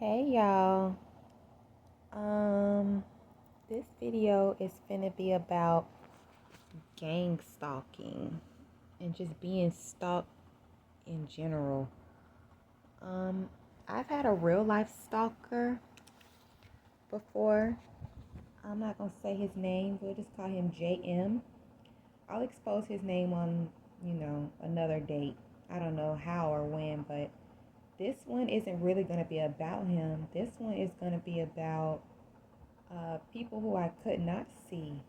Hey y'all. Um this video is finna be about gang stalking and just being stalked in general. Um I've had a real life stalker before. I'm not gonna say his name, we'll just call him JM. I'll expose his name on, another date. I don't know how or when, but this one isn't really gonna be about him. This one is gonna be about people who I could not see.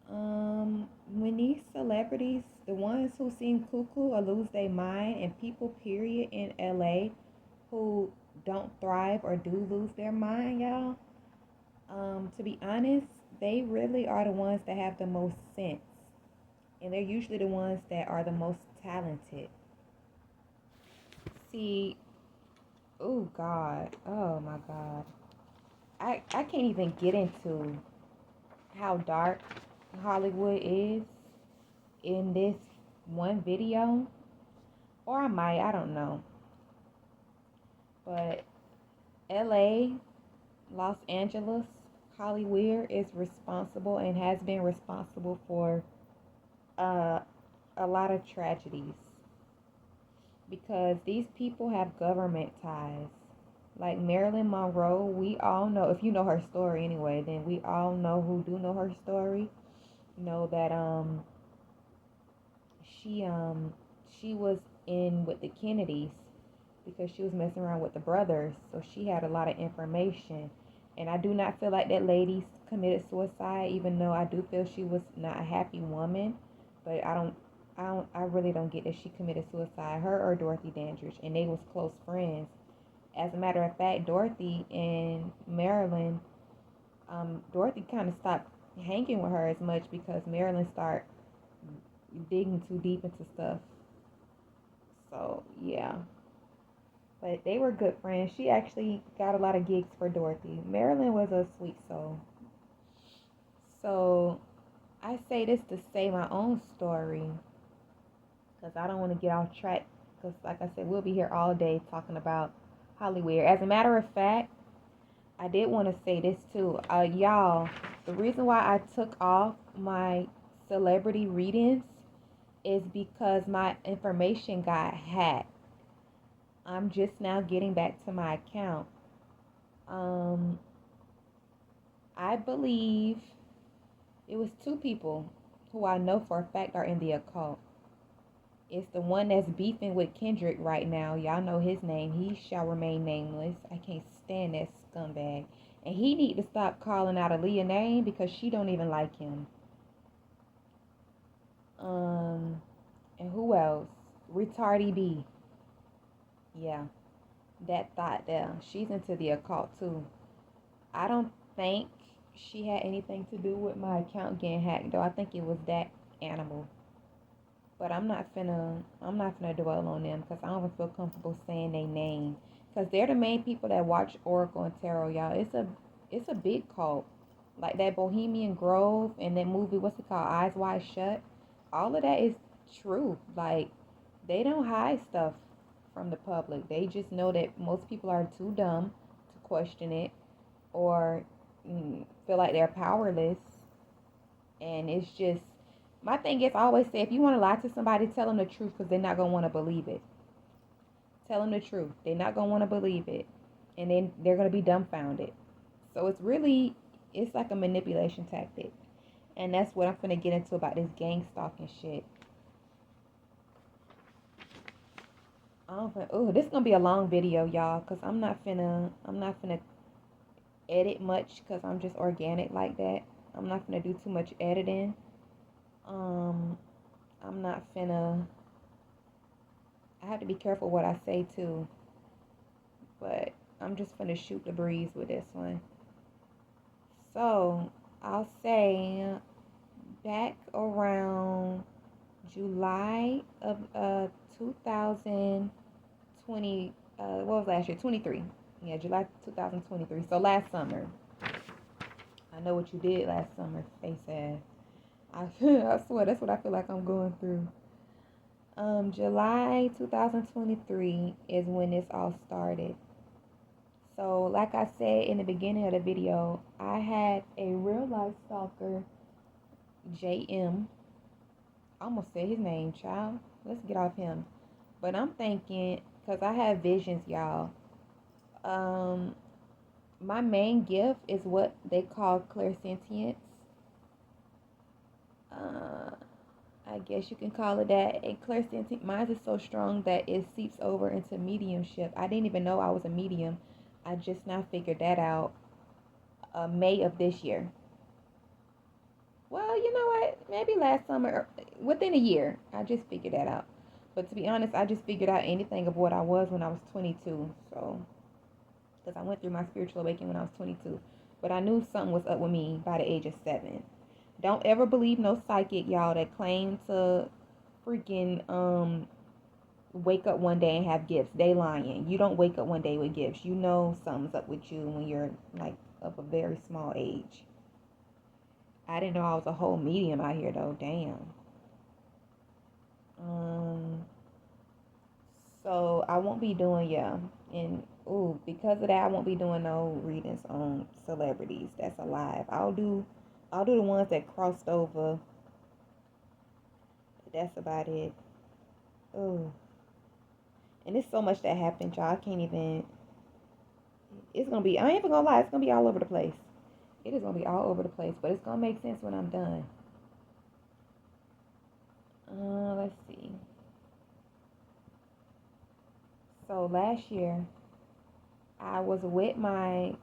When these celebrities, the ones who seem cuckoo or lose their mind, and people, period, in LA who don't thrive or do lose their mind, y'all, to be honest, they really are the ones that have the most sense. And they're usually the ones that are the most talented. See, oh God, oh my God. I can't even get into how dark Hollywood is in this one video, or I don't know. But LA, Los Angeles, Hollywood is responsible and has been responsible for uh, a lot of tragedies because these people have government ties. Like Marilyn Monroe, we all know, if you know her story anyway, then we all know who do know her story, know that she she was in with the Kennedys because she was messing around with the brothers, so she had a lot of information. And I do not feel like that lady committed suicide, even though I do feel she was not a happy woman. But I really don't get that she committed suicide, her or Dorothy Dandridge, and they was close friends. As a matter of fact, Dorothy and Marilyn, Dorothy kind of stopped hanging with her as much because Marilyn started digging too deep into stuff. So yeah. But they were good friends. She actually got a lot of gigs for Dorothy. Marilyn was a sweet soul. So I say this to say my own story because I don't want to get off track. Because, like I said, we'll be here all day talking about Hollywood. As a matter of fact, I did want to say this too. Y'all, the reason why I took off my celebrity readings is because my information got hacked. I'm just now getting back to my account. Um, I believe it was two people who I know for a fact are in the occult. It's the one that's beefing with Kendrick right now. Y'all know his name. He shall remain nameless. I can't stand that scumbag. And he need to stop calling out Aaliyah's name because she don't even like him. And who else? Retardie B. Yeah, that thought there. She's into the occult too. I don't think she had anything to do with my account getting hacked though. I think it was that animal. But I'm not finna dwell on them because I don't even feel comfortable saying their name. Because they're the main people that watch Oracle and Tarot, y'all. It's a big cult. Like that Bohemian Grove and that movie, what's it called? Eyes Wide Shut. All of that is true. Like they don't hide stuff from the public. They just know that most people are too dumb to question it or feel like they're powerless. And it's just, my thing is, I always say, if you want to lie to somebody, tell them the truth because they're not going to want to believe it. Tell them the truth. They're not going to want to believe it. And then they're going to be dumbfounded. So it's like a manipulation tactic. And that's what I'm going to get into about this gang stalking shit. Oh, this is going to be a long video, y'all, because I'm not finna edit much because I'm just organic like that. I'm not finna do too much editing. Um, I'm not finna. I have to be careful what I say too. But I'm just finna shoot the breeze with this one. So I'll say back around July of 2020. What was last year? 23. Yeah, July 2023. So last summer. I know what you did last summer, face ass. I swear that's what I feel like I'm going through. July 2023 is when this all started. So, like I said in the beginning of the video, I had a real life stalker, JM. I almost said his name, child. Let's get off him. But I'm thinking, because I have visions, y'all. Um, my main gift is what they call clairsentience. Uh, I guess you can call it that. And clairsentient, mine is so strong that it seeps over into mediumship. I didn't even know I was a medium. I just now figured that out May of this year. Well, you know what? Maybe last summer, within a year, I just figured that out. But to be honest, I just figured out anything of what I was when I was 22. So, because I went through my spiritual awakening when I was 22. But I knew something was up with me by the age of 7. Don't ever believe no psychic, y'all, that claim to freaking wake up one day and have gifts. They lying. You don't wake up one day with gifts. You know something's up with you when you're like of a very small age. I didn't know I was a whole medium out here though. Damn. So I won't be doing and because of that I won't be doing no readings on celebrities. That's a lie. I'll do the ones that crossed over. But that's about it. Oh, and there's so much that happened, y'all. I can't even. It's gonna be. I ain't even gonna lie. It's gonna be all over the place. It is gonna be all over the place, but it's gonna make sense when I'm done. Let's see. So last year, I was with my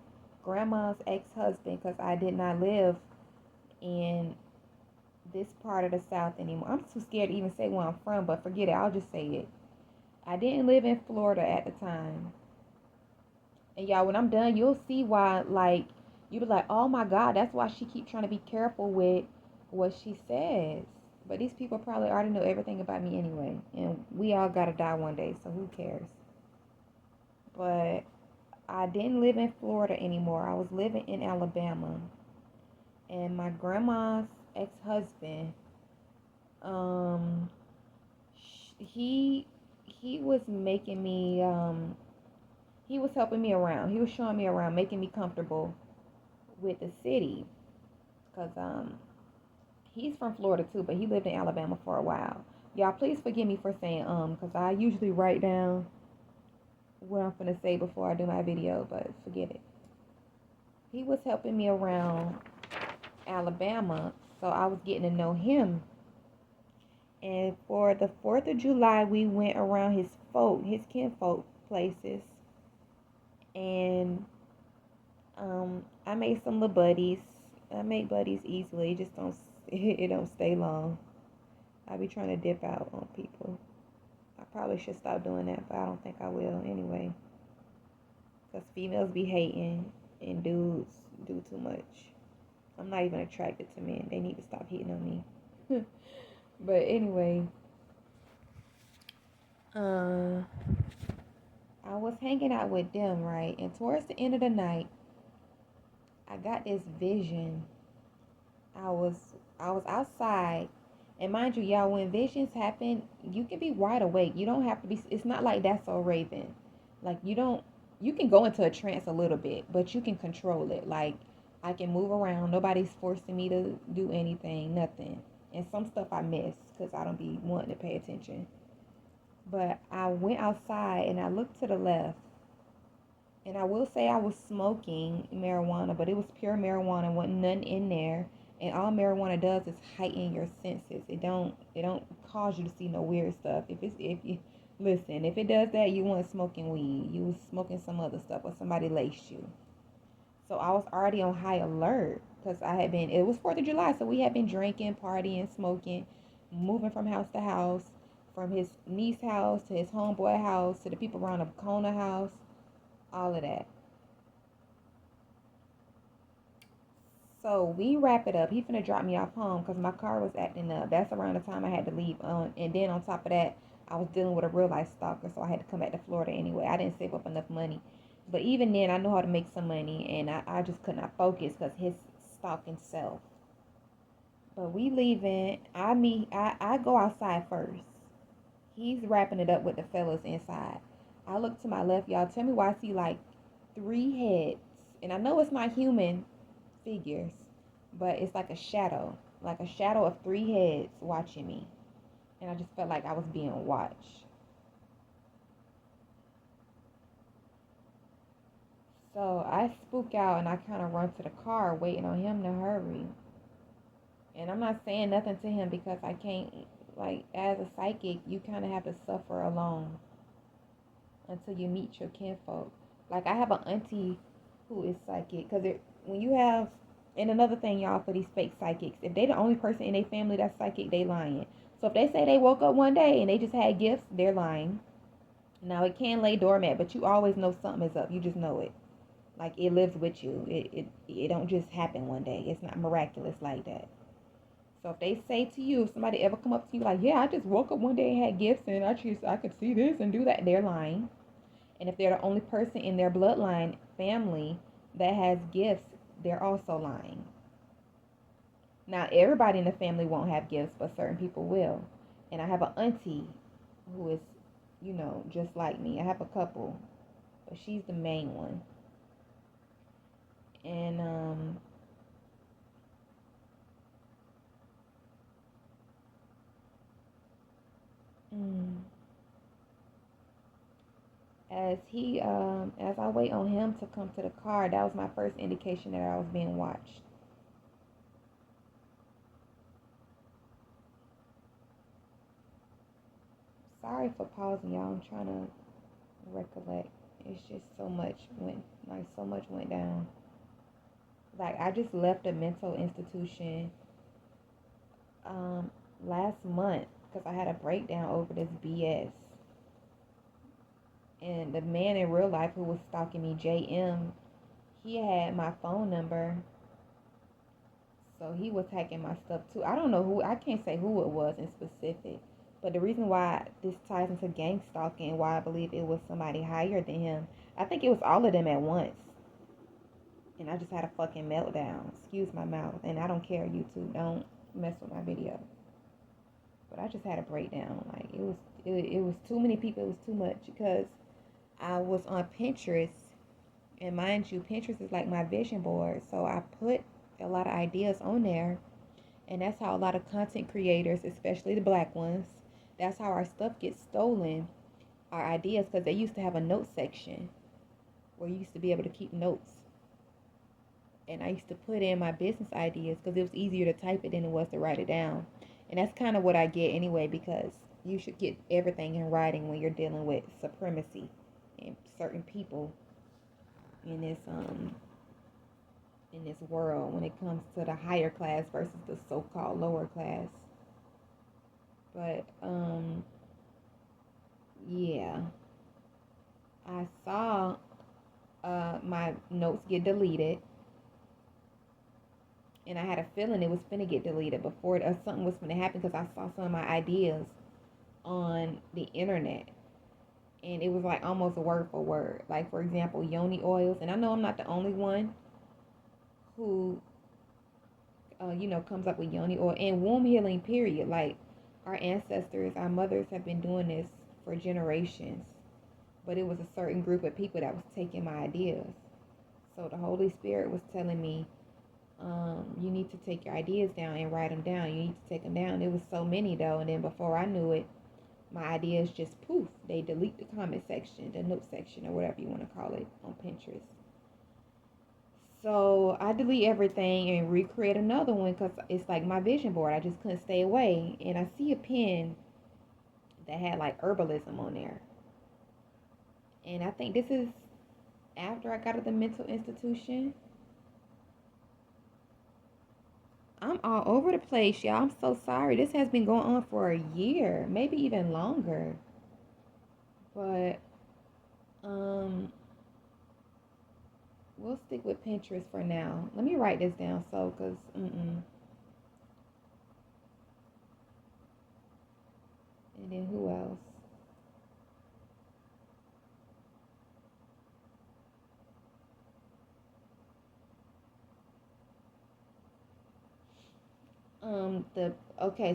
grandma's ex-husband because I did not live in this part of the South anymore. I'm too scared to even say where I'm from, but forget it. I'll just say it. I didn't live in Florida at the time. And y'all, when I'm done, you'll see why, like, you'll be like, oh my God, that's why she keep trying to be careful with what she says. But these people probably already know everything about me anyway. And we all gotta die one day, so who cares? But I didn't live in Florida anymore. I was living in Alabama. And my grandma's ex-husband, um, he was making me, he was helping me around. He was showing me around, making me comfortable with the city. Because he's from Florida too, but he lived in Alabama for a while. Y'all, please forgive me for saying because I usually write down what I'm gonna say before I do my video, but forget it. He was helping me around Alabama, so I was getting to know him. And for the 4th of July, we went around his kinfolk places, and I made some little buddies. I make buddies easily. It just don't it don't stay long. I be trying to dip out on people. I probably should stop doing that, but I don't think I will anyway. Because females be hating and dudes do too much. I'm not even attracted to men. They need to stop hitting on me. But anyway, I was hanging out with them, right? And towards the end of the night, I got this vision. I was outside, and mind you, y'all, when visions happen, you can be wide awake. You don't have to be. It's not like That's So Raven. Like you don't. You can go into a trance a little bit, but you can control it. Like I can move around. Nobody's forcing me to do anything. Nothing. And some stuff I miss because I don't be wanting to pay attention. But I went outside and I looked to the left. And I will say I was smoking marijuana, but it was pure marijuana, wasn't nothing in there. And all marijuana does is heighten your senses. It don't cause you to see no weird stuff. If you listen, if it does that, you weren't smoking weed. You was smoking some other stuff or somebody laced you. So I was already on high alert because it was 4th of July, so we had been drinking, partying, smoking, moving from house to house, from his niece's house to his homeboy house to the people around the corner house, all of that. So we wrap it up. He finna drop me off home because my car was acting up. That's around the time I had to leave. And then on top of that, I was dealing with a real life stalker, so I had to come back to Florida anyway. I didn't save up enough money. But even then, I know how to make some money, and I just could not focus because his stalking self. But we leaving. I go outside first. He's wrapping it up with the fellas inside. I look to my left, y'all. Tell me why I see like three heads. And I know it's not human figures, but it's like a shadow of three heads watching me. And I just felt like I was being watched. So I spook out and I kind of run to the car waiting on him to hurry. And I'm not saying nothing to him because I can't, like, as a psychic, you kind of have to suffer alone until you meet your kinfolk. Like, I have an auntie who is psychic. Because when you have, and another thing, y'all, for these fake psychics, if they the only person in their family that's psychic, they lying. So if they say they woke up one day and they just had gifts, they're lying. Now, it can lay doormat, but you always know something is up. You just know it. Like, it lives with you. It don't just happen one day. It's not miraculous like that. So if they say to you, if somebody ever come up to you like, yeah, I just woke up one day and had gifts and I could see this and do that, they're lying. And if they're the only person in their bloodline family that has gifts, they're also lying. Now, everybody in the family won't have gifts, but certain people will. And I have an auntie who is, just like me. I have a couple, but she's the main one. And mm, as I wait on him to come to the car, that was my first indication that I was being watched. Sorry for pausing, y'all. I'm trying to recollect. It's just so much went down. Like, I just left a mental institution um last month because I had a breakdown over this BS. And the man in real life who was stalking me, JM, he had my phone number. So he was hacking my stuff too. I don't know who, I can't say who it was in specific. But the reason why this ties into gang stalking and why I believe it was somebody higher than him, I think it was all of them at once. And I just had a fucking meltdown. Excuse my mouth. And I don't care, YouTube. Don't mess with my video. But I just had a breakdown. Like, it was too many people. It was too much because I was on Pinterest. And mind you, Pinterest is like my vision board. So I put a lot of ideas on there. And that's how a lot of content creators, especially the black ones, that's how our stuff gets stolen, our ideas, because they used to have a note section where you used to be able to keep notes. And I used to put in my business ideas because it was easier to type it than it was to write it down. And that's kind of what I get anyway, because you should get everything in writing when you're dealing with supremacy and certain people in this world when it comes to the higher class versus the so-called lower class. But yeah, I saw my notes get deleted, and I had a feeling it was finna get deleted before or something was finna happen because I saw some of my ideas on the internet, and it was like almost word for word. Like, for example, yoni oils, and I know I'm not the only one who comes up with yoni oil and womb healing, period. Like, our ancestors, our mothers have been doing this for generations. But it was a certain group of people that was taking my ideas. So the Holy Spirit was telling me, you need to take your ideas down and write them down. You need to take them down. It was so many, though. And then before I knew it, my ideas just poof. They delete the comment section, the note section, or whatever you want to call it on Pinterest. So I delete everything and recreate another one because it's like my vision board. I just couldn't stay away. And I see a pen that had like herbalism on there. And I think this is after I got out of the mental institution. I'm all over the place, y'all. I'm so sorry. This has been going on for a year, maybe even longer. But we'll stick with Pinterest for now. Let me write this down cuz And then who else?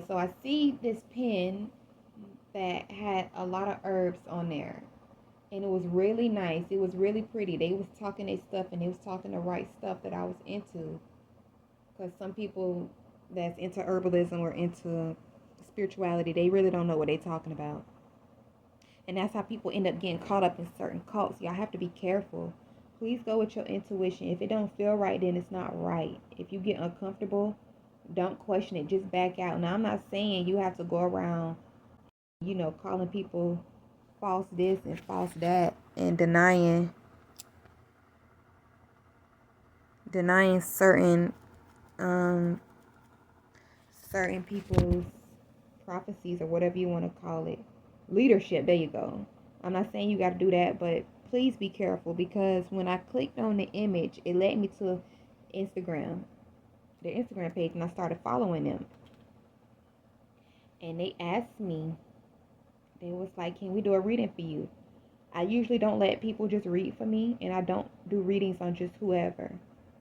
So I see this pen that had a lot of herbs on there. And it was really nice. It was really pretty. They was talking their stuff and they was talking the right stuff that I was into. Because some people that's into herbalism or into spirituality, they really don't know what they talking about. And that's how people end up getting caught up in certain cults. Y'all have to be careful. Please go with your intuition. If it don't feel right, then it's not right. If you get uncomfortable, don't question it. Just back out. Now, I'm not saying you have to go around, calling people false this and false that and denying um certain people's prophecies or whatever you want to call it. Leadership, there you go. I'm not saying you got to do that, but please be careful, because when I clicked on the image, it led me to Instagram, their Instagram page, and I started following them. And they asked me, they was like, can we do a reading for you? I usually don't let people just read for me, and I don't do readings on just whoever.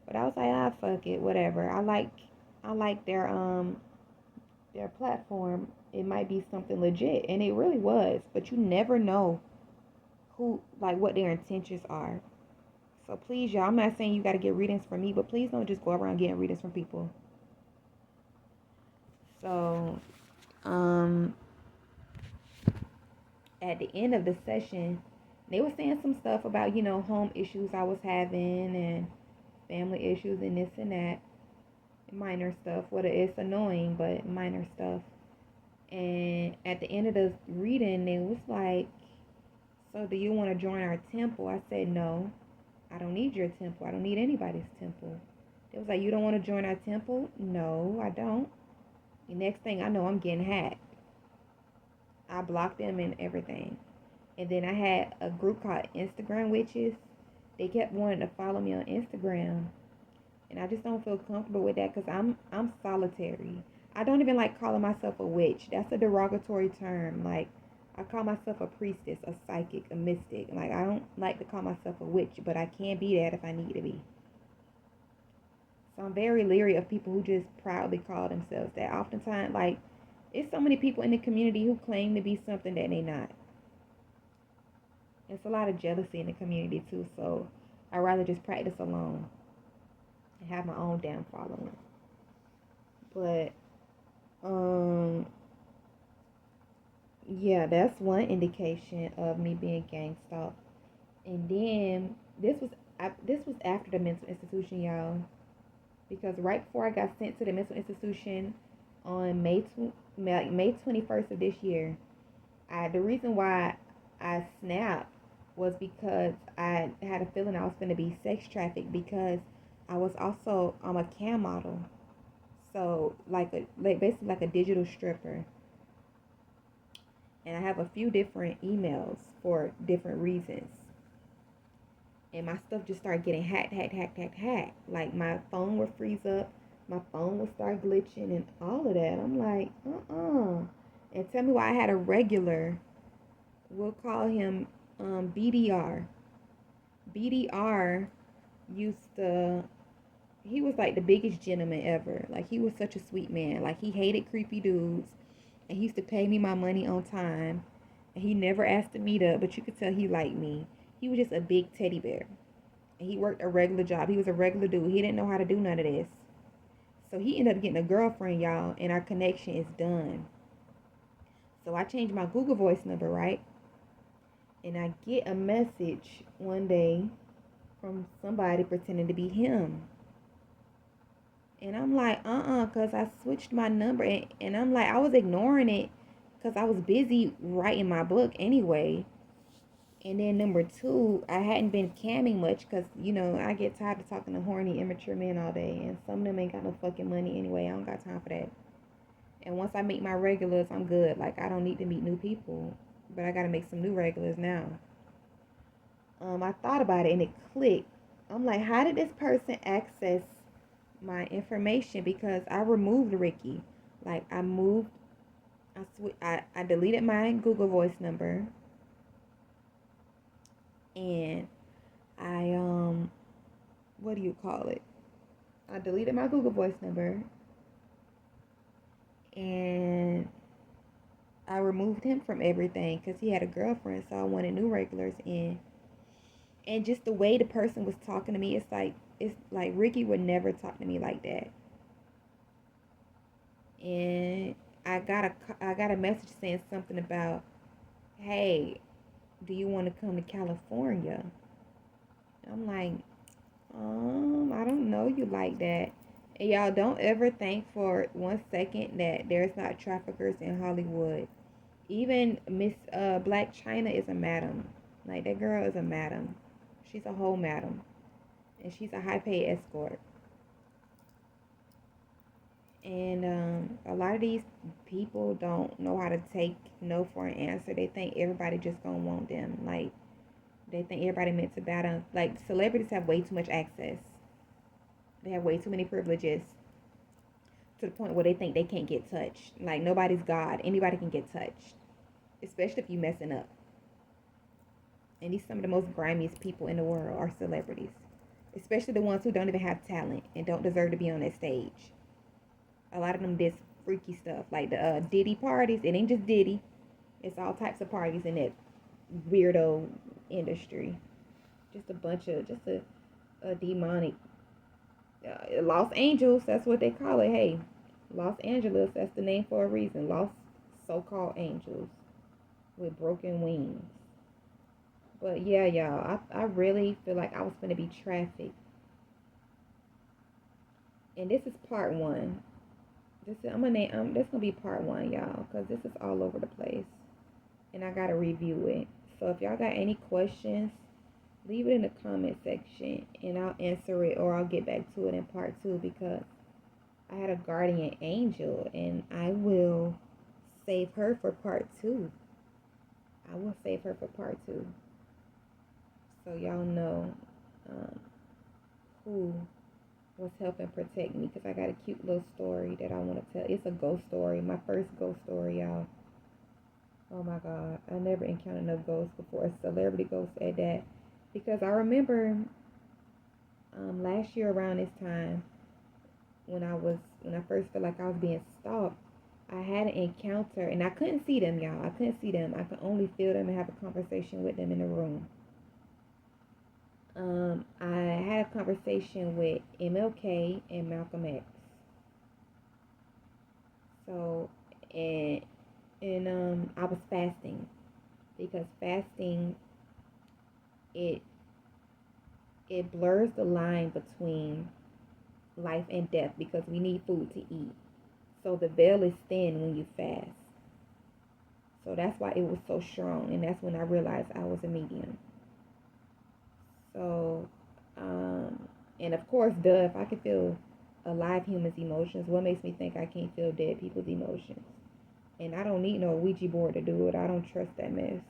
But I was like, fuck it, whatever. I like their platform. It might be something legit, and it really was. But you never know what their intentions are. So please, y'all, I'm not saying you got to get readings from me, but please don't just go around getting readings from people. So, at the end of the session, they were saying some stuff about, home issues I was having and family issues and this and that. Minor stuff. It's annoying, but minor stuff. And at the end of the reading, it was like, so do you want to join our temple? I said, no, I don't need your temple. I don't need anybody's temple. It was like, you don't want to join our temple? No, I don't. The next thing I know, I'm getting hacked. I blocked them and everything. And then I had a group called Instagram Witches. They kept wanting to follow me on Instagram. And I just don't feel comfortable with that, because I'm solitary. I don't even like calling myself a witch. That's a derogatory term. Like, I call myself a priestess, a psychic, a mystic. Like, I don't like to call myself a witch, but I can be that if I need to be. So I'm very leery of people who just proudly call themselves that. Oftentimes, like, it's so many people in the community who claim to be something that they're not. It's a lot of jealousy in the community too, so I'd rather just practice alone and have my own damn following. But yeah, that's one indication of me being gang stalked. And then this was after the mental institution, y'all, because right before I got sent to the mental institution on May 21st of this year, the reason why I snapped was because I had a feeling I was going to be sex trafficked, because I was also a cam model, so basically like a digital stripper, and I have a few different emails for different reasons. And my stuff just started getting hacked. Like, my phone would freeze up, my phone would start glitching, and all of that. I'm like, And tell me why I had a regular, we'll call him BDR. BDR he was like the biggest gentleman ever. Like, he was such a sweet man. Like, he hated creepy dudes, and he used to pay me my money on time, and he never asked to meet up, but you could tell he liked me. He was just a big teddy bear. And he worked a regular job. He was a regular dude. He didn't know how to do none of this. So he ended up getting a girlfriend, y'all, and our connection is done. So I changed my Google Voice number, right? And I get a message one day from somebody pretending to be him. And I'm like, because I switched my number. And I'm like, I was ignoring it because I was busy writing my book anyway. And then number two, I hadn't been camming much because, I get tired of talking to horny, immature men all day. And some of them ain't got no fucking money anyway. I don't got time for that. And once I meet my regulars, I'm good. Like, I don't need to meet new people. But I got to make some new regulars now. I thought about it and it clicked. I'm like, how did this person access my information? Because I removed Ricky. Like, I deleted my Google Voice number. And I what do you call it? I deleted my Google Voice number, and I removed him from everything because he had a girlfriend, so I wanted new regulars in. And just the way the person was talking to me, it's like Ricky would never talk to me like that. And I got a message saying something about, hey, do you want to come to California? I'm like, I don't know you like that. And y'all don't ever think for 1 second that there's not traffickers in Hollywood. Even Miss Black China is a madam. Like that girl is a madam. She's a whole madam. And she's a high paid escort. And a lot of these people don't know how to take no for an answer. They think everybody just gonna want them. Like they think everybody meant to bow down. Like celebrities have way too much access. They have way too many privileges to the point where they think they can't get touched. Like nobody's God. Anybody can get touched, especially if you messing up. And these some of the most grimiest people in the world are celebrities, especially the ones who don't even have talent and don't deserve to be on that stage. A lot of them did freaky stuff, like the Diddy parties. It ain't just Diddy; it's all types of parties in that weirdo industry. Just a bunch of a demonic Los Angeles. That's what they call it. Hey, Los Angeles. That's the name for a reason. Lost so-called angels with broken wings. But yeah, y'all, I really feel like I was gonna be trafficked. And this is part one. I'm gonna name this gonna be part one, y'all, because this is all over the place. And I gotta review it. So if y'all got any questions, leave it in the comment section and I'll answer it or I'll get back to it in part two because I had a guardian angel and I will save her for part two. I will save her for part two. So y'all know who was helping protect me because I got a cute little story that I want to tell. It's a ghost story. My first ghost story, y'all. Oh my God. I never encountered no ghosts before. A celebrity ghost at that. Because I remember last year around this time when I first felt like I was being stalked, I had an encounter and I couldn't see them, y'all. I couldn't see them. I could only feel them and have a conversation with them in the room. I had a conversation with MLK and Malcolm X. So, and I was fasting because fasting it blurs the line between life and death because we need food to eat. So the veil is thin when you fast. So that's why it was so strong, and that's when I realized I was a medium. So, and of course, if I can feel alive humans' emotions, what makes me think I can't feel dead people's emotions? And I don't need no Ouija board to do it. I don't trust that mess.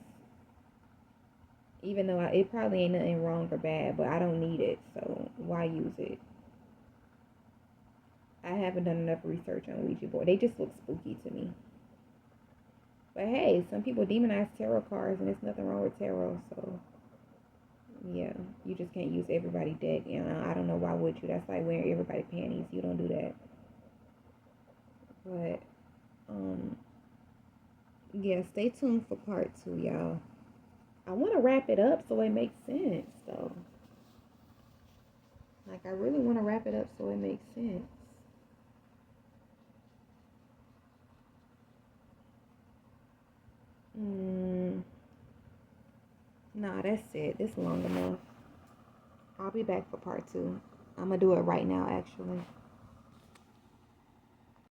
Even though it probably ain't nothing wrong or bad, but I don't need it, so why use it? I haven't done enough research on Ouija board. They just look spooky to me. But hey, some people demonize tarot cards, and there's nothing wrong with tarot, so yeah, you just can't use everybody deck. You know, I don't know why would you. That's like wearing everybody panties. You don't do that. But yeah, stay tuned for part two, y'all. I want to wrap it up so it makes sense, though. Like I really want to wrap it up so it makes sense. Nah, that's it. It's long enough. I'll be back for part two. I'm gonna do it right now, actually.